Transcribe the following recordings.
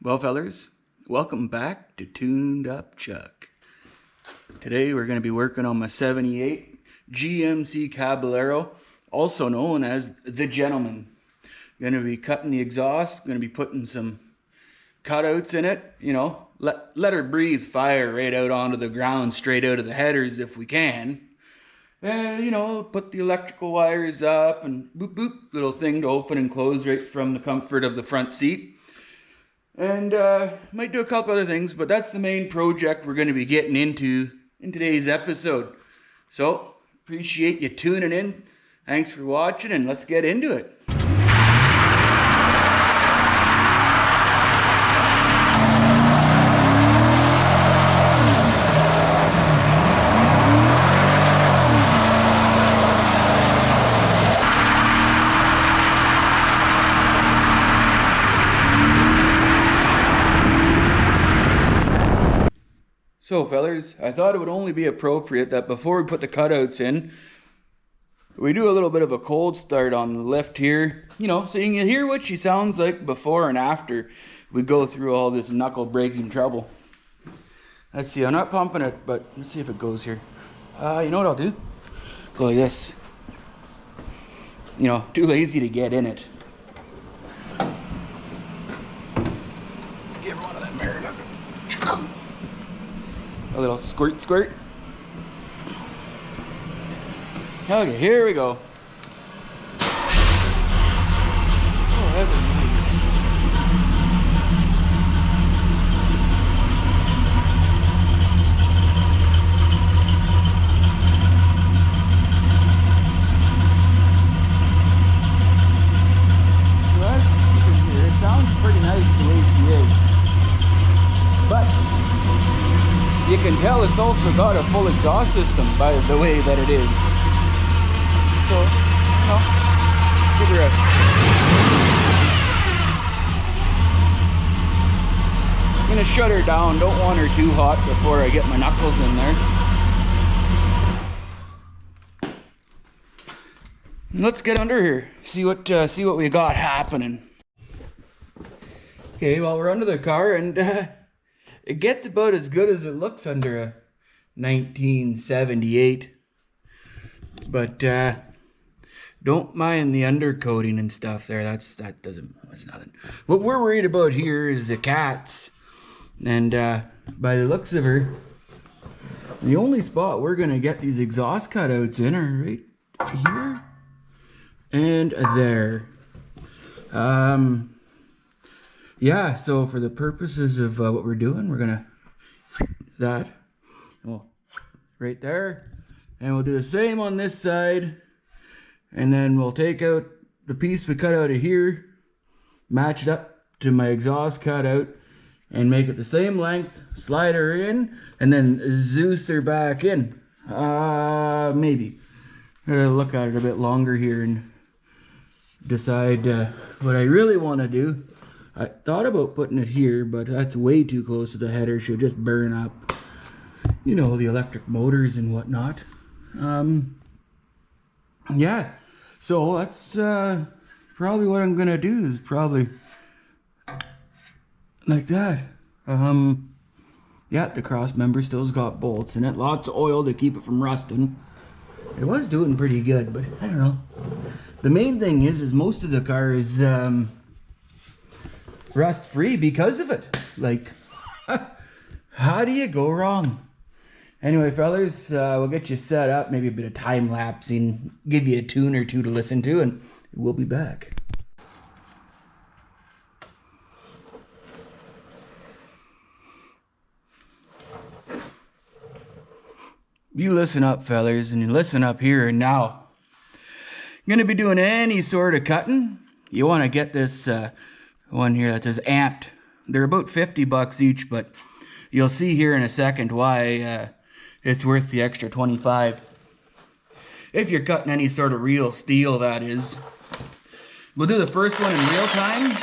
Well, fellers, welcome back to Tuned Up Chuck. Today we're going to be working on my 78 GMC Caballero, also known as the Gentleman. Going to be cutting the exhaust, going to be putting some cutouts in it, you know, let her breathe fire right out onto the ground, straight out of the headers if we can. And, you know, put the electrical wires up and boop boop, little thing to open and close right from the comfort of the front seat. And might do a couple other things, but that's the main project we're going to be getting into in today's episode. So, appreciate you tuning in. Thanks for watching, and let's get into it. So fellers, I thought it would only be appropriate that before we put the cutouts in, we do a little bit of a cold start on the lift here, you know, so you can hear what she sounds like before and after we go through all this knuckle breaking trouble. Let's see, I'm not pumping it, but let's see if it goes here. You know what I'll do? Go like this. You know, too lazy to get in it. Give one of them here. A little squirt squirt. Okay, here we go. Oh, that's nice. Well, you can hear it sounds pretty nice the way she is. But you can tell it's also got a full exhaust system by the way that it is. So, you know, give her a... I'm gonna shut her down. Don't want her too hot before I get my knuckles in there. Let's get under here. See what we got happening. Okay, well, we're under the car and it gets about as good as it looks under a 1978. But don't mind the undercoating and stuff there. That's nothing. What we're worried about here is the cats. And by the looks of her, the only spot we're gonna get these exhaust cutouts in are right here and there. Yeah, so for the purposes of what we're doing, we're gonna that, well, right there, and we'll do the same on this side, and then we'll take out the piece we cut out of here, match it up to my exhaust cutout, and make it the same length, slide her in, and then Zeus her back in. Maybe. Gotta look at it a bit longer here and decide what I really want to do. I thought about putting it here, but that's way too close to the header. She'll just burn up, you know, the electric motors and whatnot. Yeah, so that's probably what I'm gonna do, is probably like that. Yeah, the cross member still's got bolts in it. Lots of oil to keep it from rusting. It was doing pretty good, but I don't know. The main thing is most of the car is rust free because of it. Like, how do you go wrong? Anyway, fellas, we'll get you set up, maybe a bit of time lapsing, give you a tune or two to listen to, and we'll be back. You listen up, fellas, and you listen up here and now. You're gonna be doing any sort of cutting. You want to get this one here that says amped. They're about $50 each, but you'll see here in a second why it's worth the extra 25. If you're cutting any sort of real steel, that is. We'll do the first one in real time,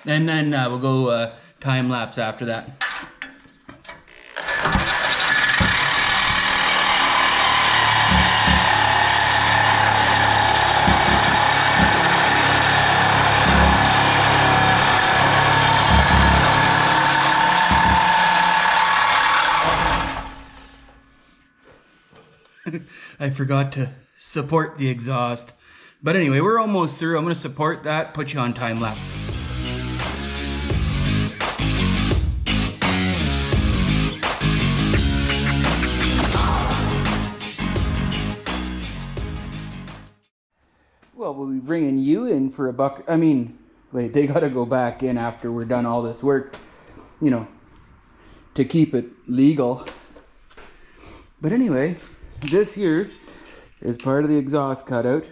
and then we'll go time lapse after that. I forgot to support the exhaust. But anyway, we're almost through. I'm gonna support that, put you on time lapse. Well, we'll be bringing you in for a buck. I mean, wait, they gotta go back in after we're done all this work, you know, to keep it legal. But anyway, this here is part of the exhaust cutout.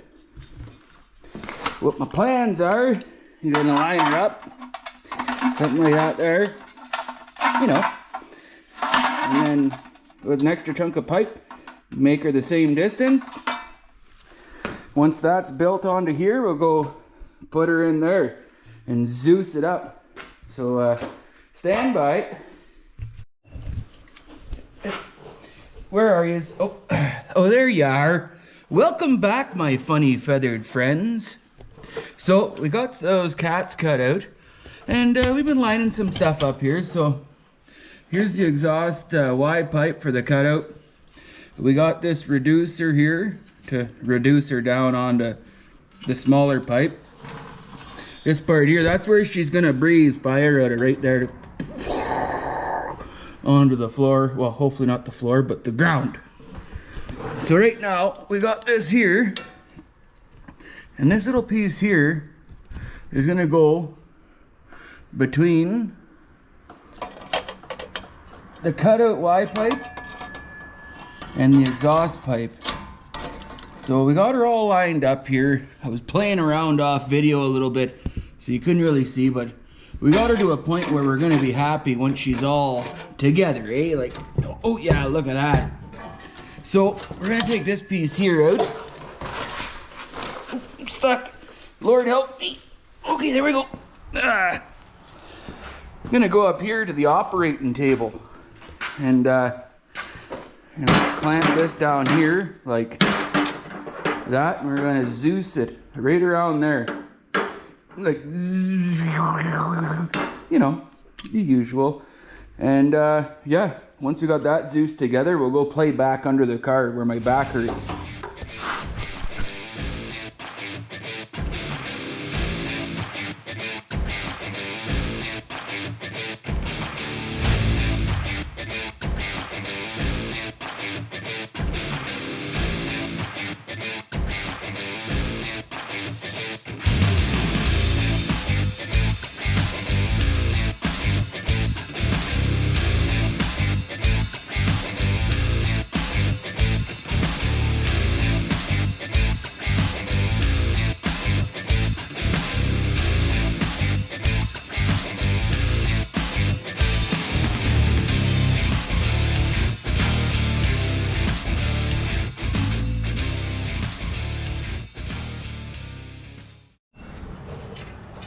What my plans are, you're gonna line her up, something like that there, you know, and then with an extra chunk of pipe, make her the same distance. Once that's built onto here, we'll go put her in there and Zeus it up. So stand by. Where are you? Oh, oh, there you are. Welcome back, my funny feathered friends. So we got those cats cut out, and we've been lining some stuff up here. So here's the exhaust Y pipe for the cutout. We got this reducer here to reduce her down onto the smaller pipe. This part here, that's where she's gonna breathe fire out of, right there onto the floor. Well, hopefully not the floor, but the ground. So right now we got this here, and this little piece here is gonna go between the cutout Y pipe and the exhaust pipe. So we got her all lined up here. I was playing around off video a little bit, so you couldn't really see, but we got her to a point where we're gonna be happy once she's all together, eh? Like, oh yeah, look at that. So we're gonna take this piece here out. Oh, I'm stuck. Lord help me. Okay, there we go. I'm gonna go up here to the operating table and clamp this down here like that, and we're gonna Zeus it right around there, like, you know, the usual. And yeah, once we got that Zeus together, we'll go play back under the car where my back hurts.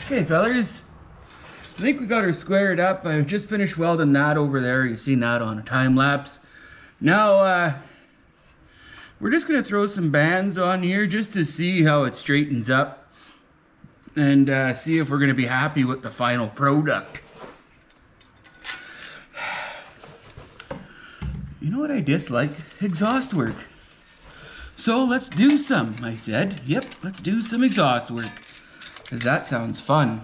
Okay, fellers, I think we got her squared up. I just finished welding that over there. You've seen that on a time lapse. Now, we're just gonna throw some bands on here just to see how it straightens up and see if we're gonna be happy with the final product. You know what I dislike? Exhaust work. So let's do some, I said. Yep, let's do some exhaust work, because that sounds fun.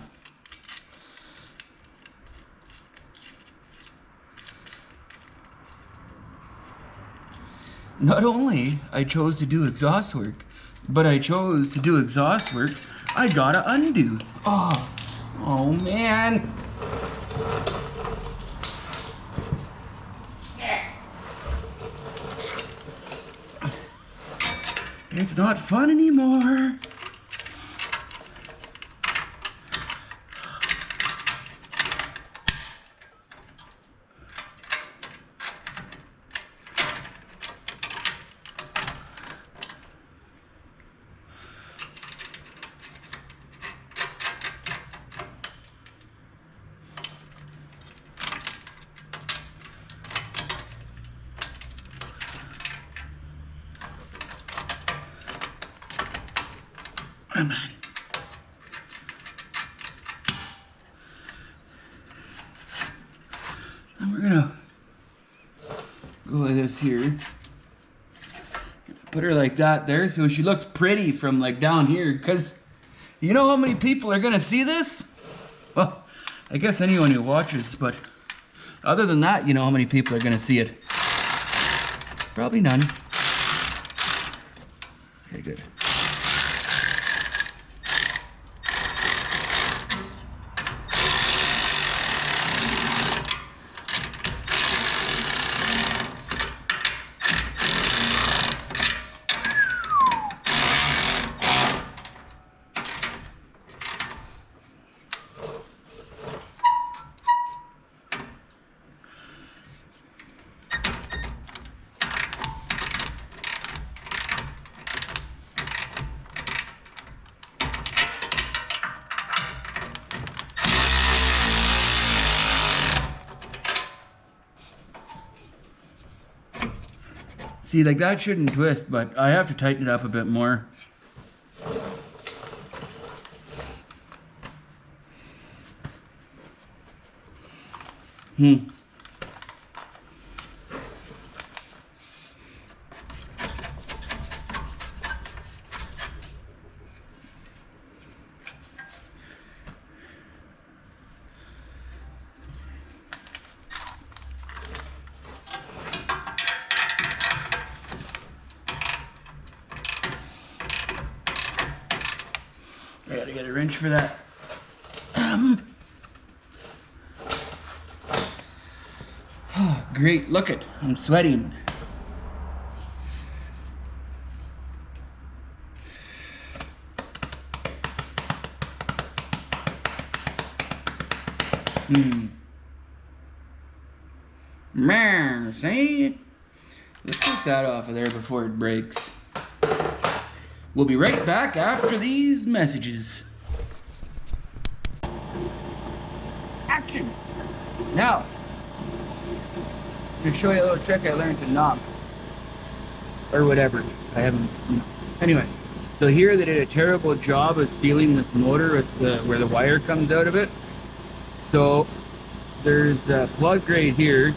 Not only I chose to do exhaust work, but I chose to do exhaust work I gotta undo. Oh man. It's not fun anymore. Come on. And we're gonna go like this here. Gonna Put her like that there so she looks pretty from like down here. Because you know how many people are going to see this? Well, I guess anyone who watches, but other than that, you know how many people are going to see it? Probably none. Okay, good. See, like that shouldn't twist, but I have to tighten it up a bit more. I gotta get a wrench for that. Oh, great, look it, I'm sweating. See? Let's take that off of there before it breaks. We'll be right back after these messages. Action! Now, to show you a little trick I learned to knob. Or whatever. I haven't. Anyway, so here they did a terrible job of sealing this motor with where the wire comes out of it. So there's a plug right here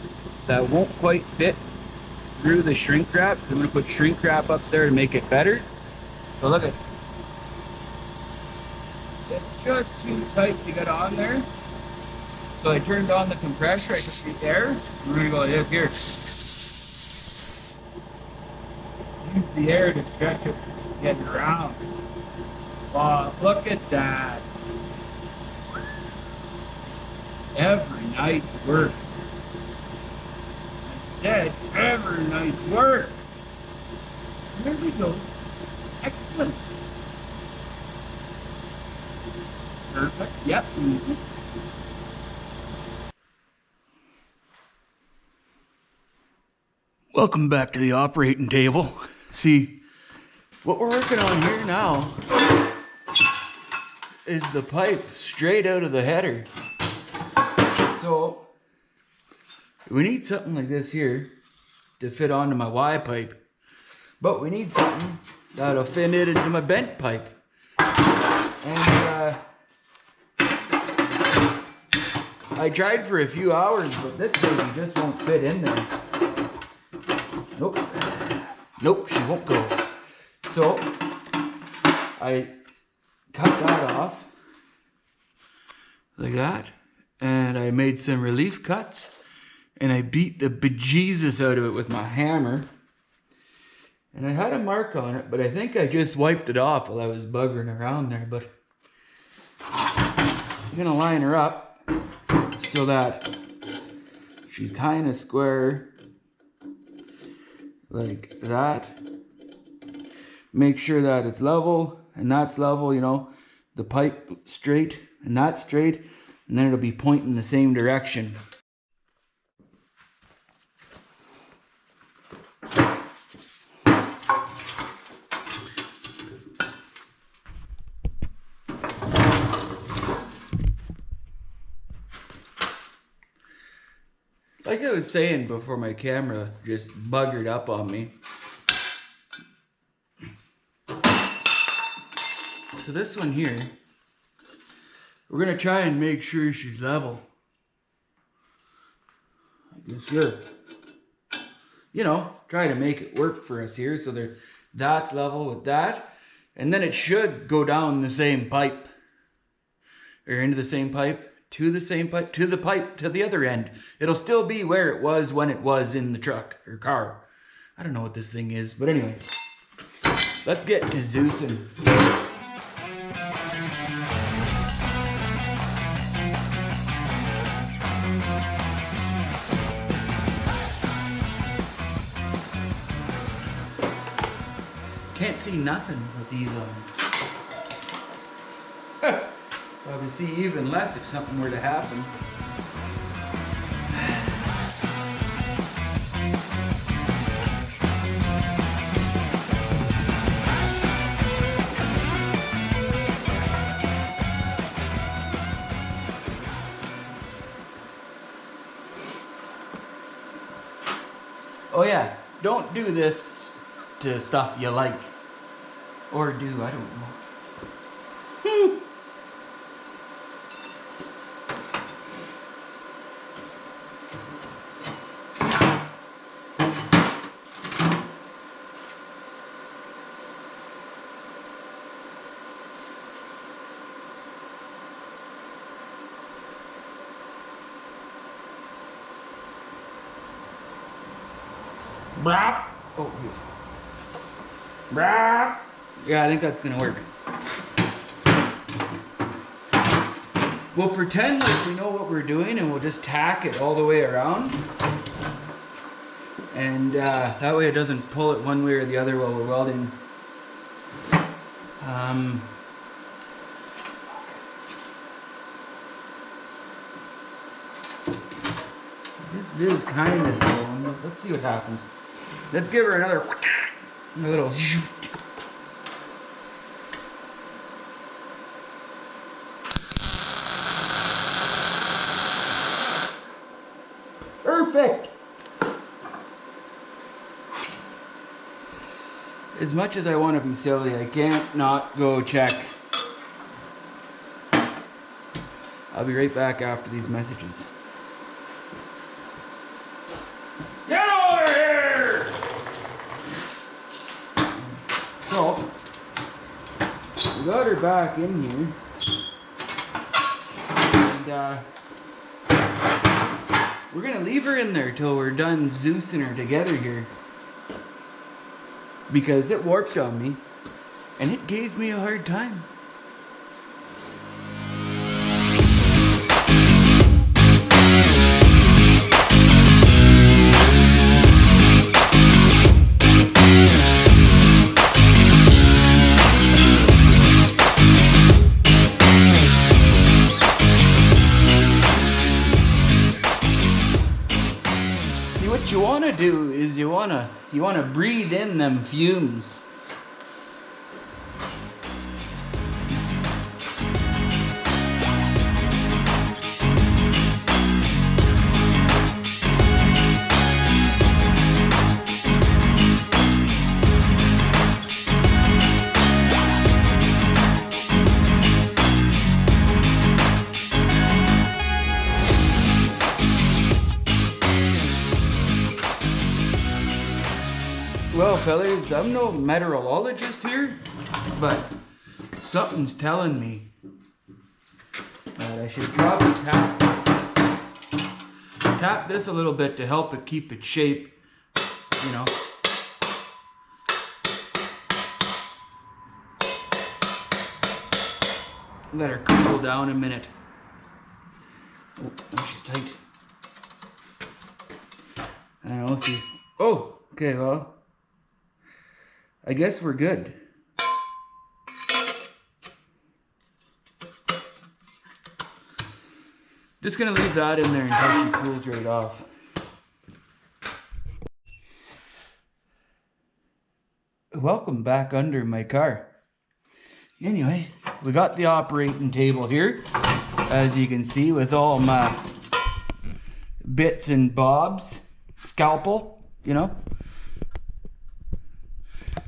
that won't quite fit through the shrink wrap. I'm going to put shrink wrap up there to make it better. So look at it. It's just too tight to get on there. So I turned on the compressor, I took the air. We're going to go like this here. Use the air to stretch it, get it around. Wow, look at that. Every night's work. I said every night's work. There we go. Excellent. Perfect. Yep. Welcome back to the operating table. See, what we're working on here now is the pipe straight out of the header. So we need something like this here to fit onto my Y pipe, but we need something that'll fit it into my bent pipe. And I tried for a few hours, but this baby just won't fit in there. Nope. Nope, she won't go. So I cut that off like that, and I made some relief cuts, and I beat the bejesus out of it with my hammer. And I had a mark on it, but I think I just wiped it off while I was buggering around there. But I'm gonna line her up so that she's kind of square like that. Make sure that it's level and that's level, you know, the pipe straight and that's straight, and then it'll be pointing the same direction. Like I was saying before my camera just buggered up on me. So this one here, we're gonna try and make sure she's level. I guess here. You know, try to make it work for us here so That's level with that. And then it should go down the same pipe. Or into the same pipe, to the same pipe, to the pipe, to the other end. It'll still be where it was when it was in the truck or car. I don't know what this thing is, but anyway. Let's get to Zeusing. Can't see nothing with these on. Probably see even less if something were to happen. Oh yeah, don't do this to stuff you like. Or do, I don't know. Brap. Oh, here. Brap. Yeah, I think that's gonna work. We'll pretend like we know what we're doing and we'll just tack it all the way around. And that way it doesn't pull it one way or the other while we're welding. This is kind of going. Let's see what happens. Let's give her a little. Perfect. As much as I want to be silly, I can't not go check. I'll be right back after these messages. Get over here! So, we got her back in here. And, we're gonna leave her in there till we're done Zeusing her together here. Because it warped on me. And it gave me a hard time. What you want to do is you want to breathe in them fumes. Well, fellas, I'm no meteorologist here, but something's telling me that I should probably tap this a little bit to help it keep its shape, you know. Let her cool down a minute. Oh, she's tight. I don't know, see. Oh, okay, well. I guess we're good. Just gonna leave that in there until she cools right off. Welcome back under my car. Anyway, we got the operating table here, as you can see, with all my bits and bobs, scalpel, you know.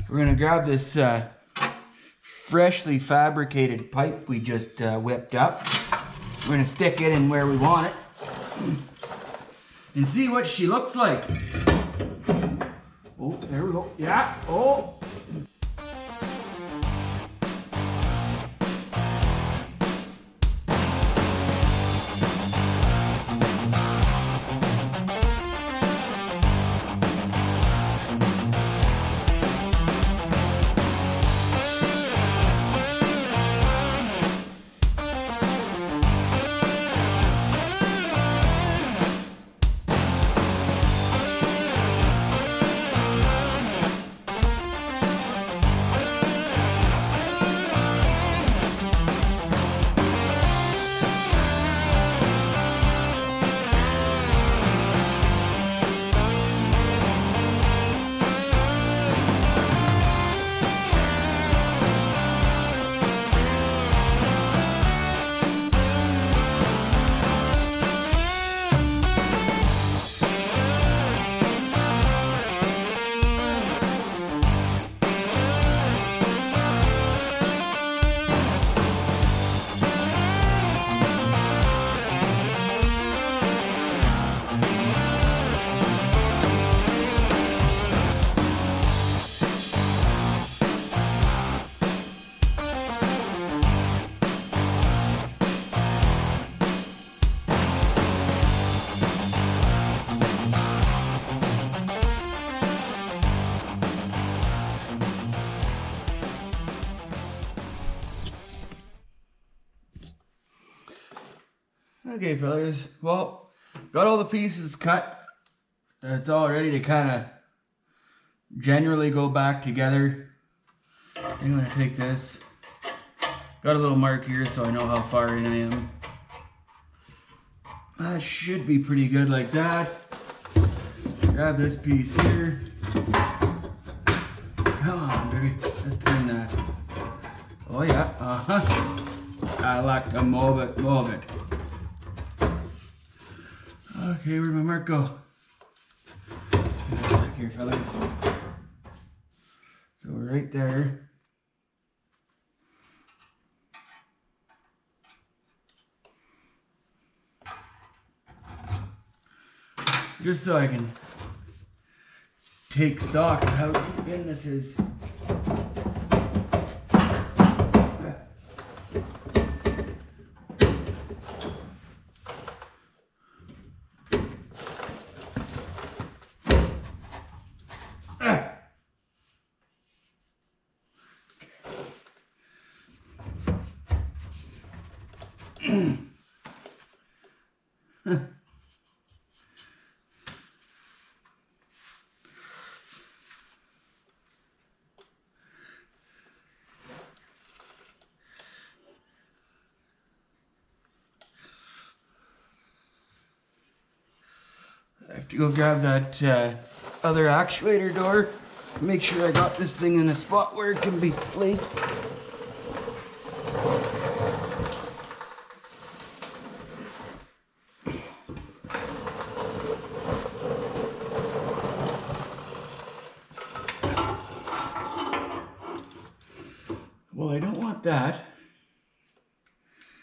We're gonna grab this freshly fabricated pipe we just whipped up. We're gonna stick it in where we want it and see what she looks like. Oh, there we go. Yeah. Oh, Okay, fellas. Well, got all the pieces cut. It's all ready to kind of generally go back together. I'm gonna take this. Got a little mark here so I know how far in I am. That should be pretty good like that. Grab this piece here. Come on, baby. Let's turn that. Oh yeah, I like to move it, move it. Okay, where'd my mark go? Look here, fellas. So right there. Just so I can take stock of how deep in this is. I have to go grab that other actuator door. Make sure I got this thing in a spot where it can be placed. Well, I don't want that,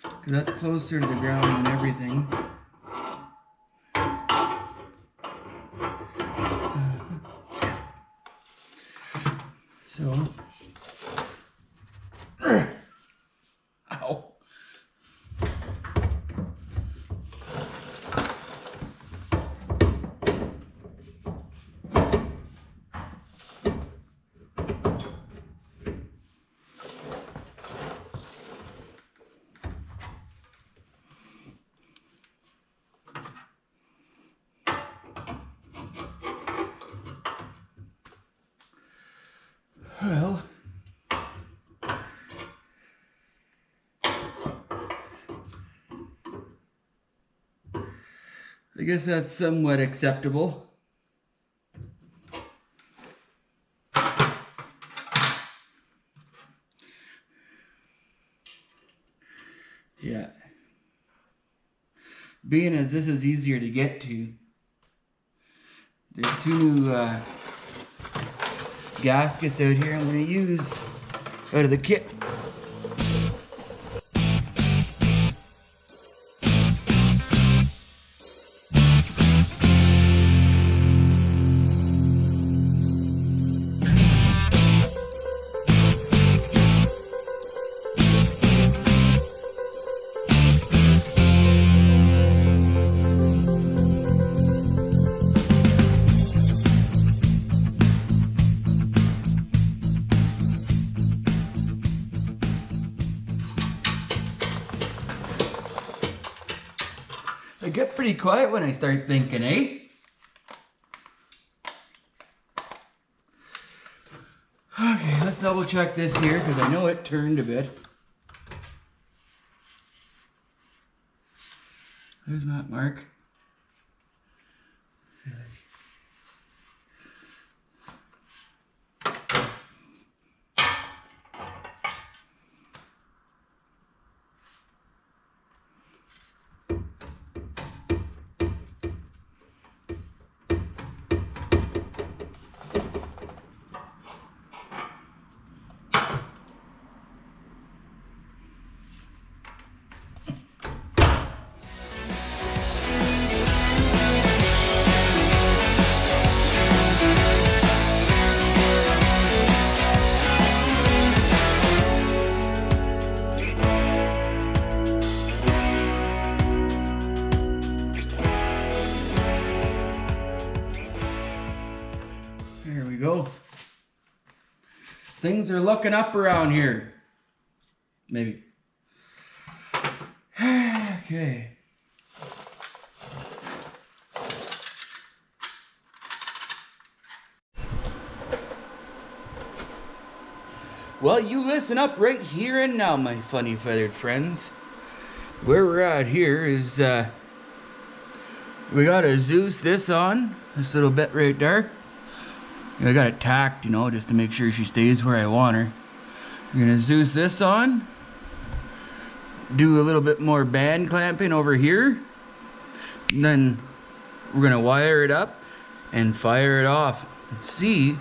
because that's closer to the ground than everything. So, ow. Well, I guess that's somewhat acceptable. Yeah. Being as this is easier to get to, there's two new gaskets out here I'm going to use out of the kit. I get pretty quiet when I start thinking, eh? Okay, let's double check this here because I know it turned a bit. There's that mark. There we go. Things are looking up around here. Maybe. Okay. Well, you listen up right here and now, my funny feathered friends. Where we're at here is, we gotta Zeus this on, this little bit right there. I got it tacked, you know, just to make sure she stays where I want her. We're gonna Zeus this on. Do a little bit more band clamping over here. And then we're gonna wire it up and fire it off. And see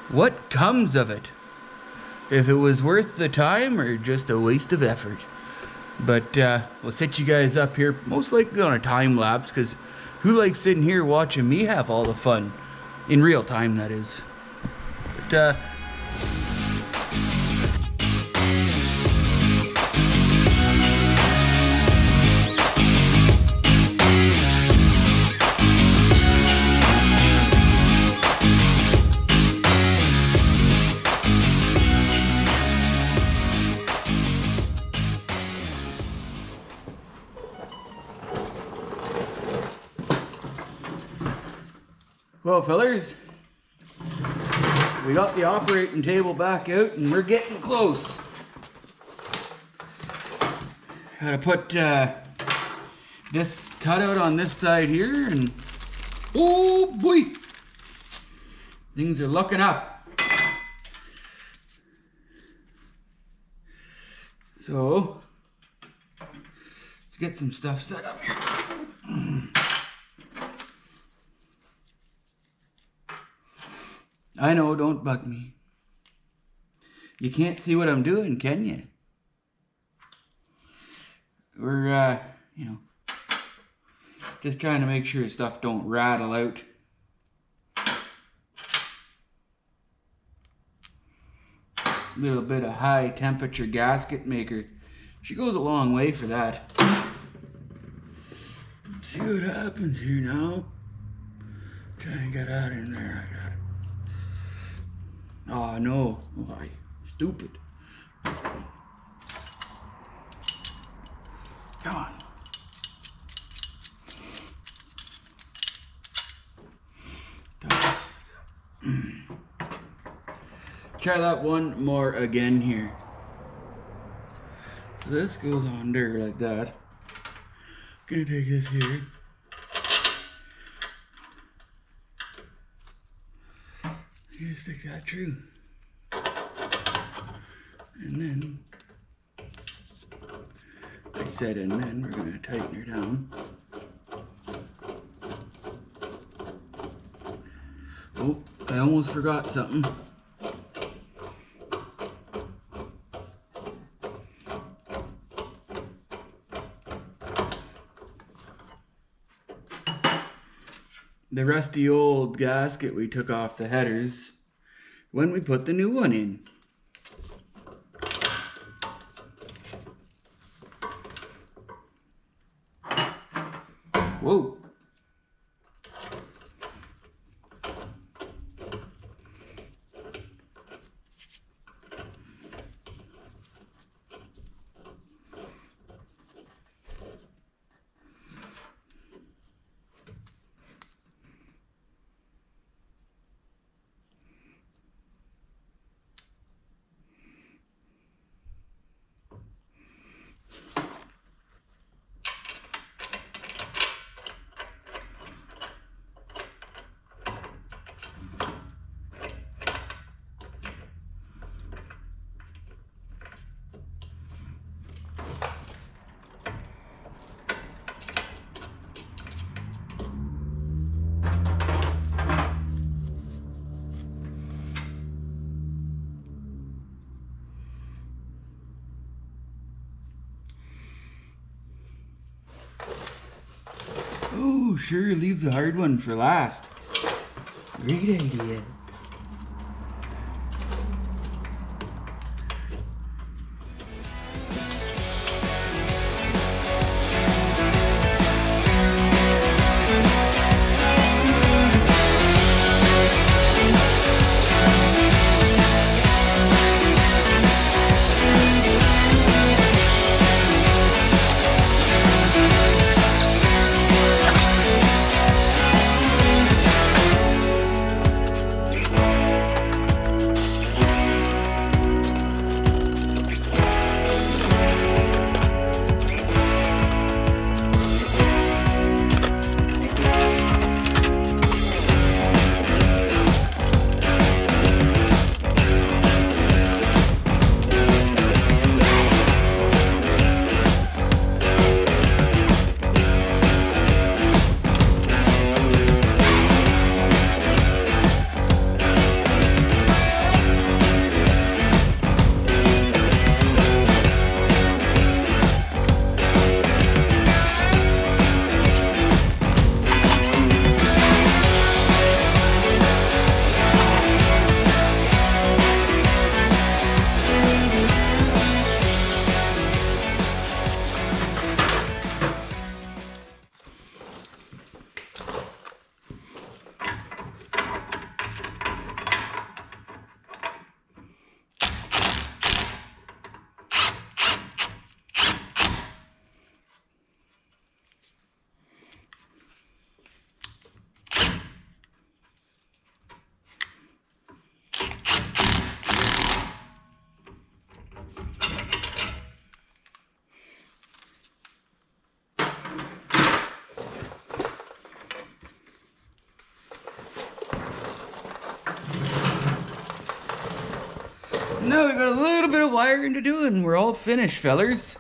what comes of it. If it was worth the time or just a waste of effort. But we'll set you guys up here, most likely on a time lapse, because who likes sitting here watching me have all the fun? In real time, that is. But, well, fellers, we got the operating table back out and we're getting close. Gotta put this cutout on this side here, and oh boy, things are looking up. So let's get some stuff set up here. I know, don't bug me. You can't see what I'm doing, can you? We're, you know, just trying to make sure stuff don't rattle out. Little bit of high temperature gasket maker. She goes a long way for that. Let's see what happens here now. Try and get out in there. Oh no, why? Stupid. Come on. Try that one more again here. So this goes on there like that. Gonna take this here. You stick that through. And then, like I said, and then we're going to tighten her down. Oh, I almost forgot something. The rusty old gasket we took off the headers when we put the new one in. Whoa. Oh, sure, leave the hard one for last. Great idea. Now we got a little bit of wiring to do and we're all finished, fellers.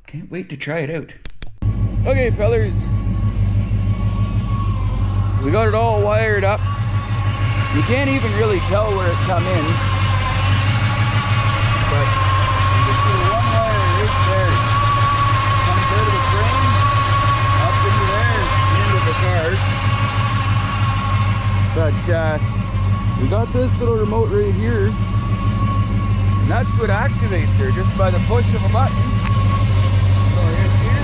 Can't wait to try it out. Okay, fellers. We got it all wired up. You can't even really tell where it come in. But you can see the one wire right there. Comes out of the frame, up into there, into the car. But we got this little remote right here. And that's what activates her, just by the push of a button. So here's here.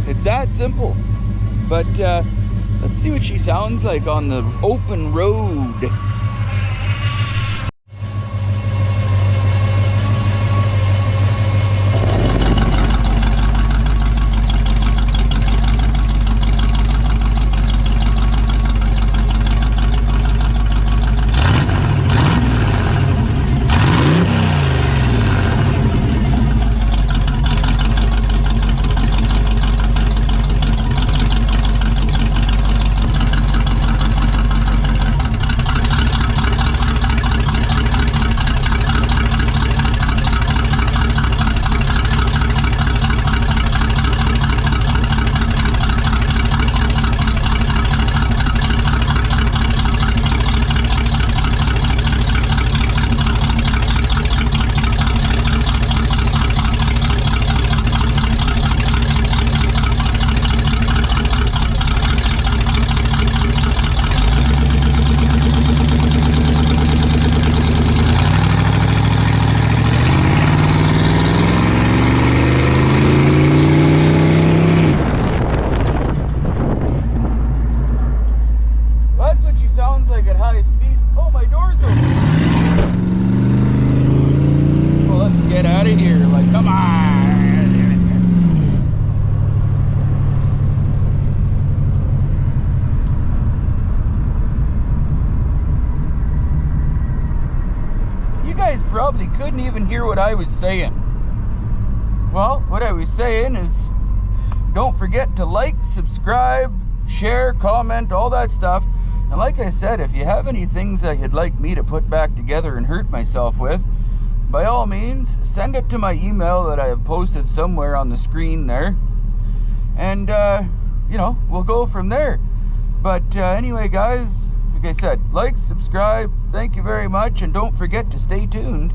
It's that simple. But let's see what she sounds like on the open road. Probably couldn't even hear what I was saying. Well, what I was saying is, don't forget to like, subscribe, share, comment, all that stuff. And like I said, if you have any things that you'd like me to put back together and hurt myself with, by all means, send it to my email that I have posted somewhere on the screen there. And, you know, we'll go from there. But anyway, guys, like I said, like, subscribe, thank you very much, and don't forget to stay tuned.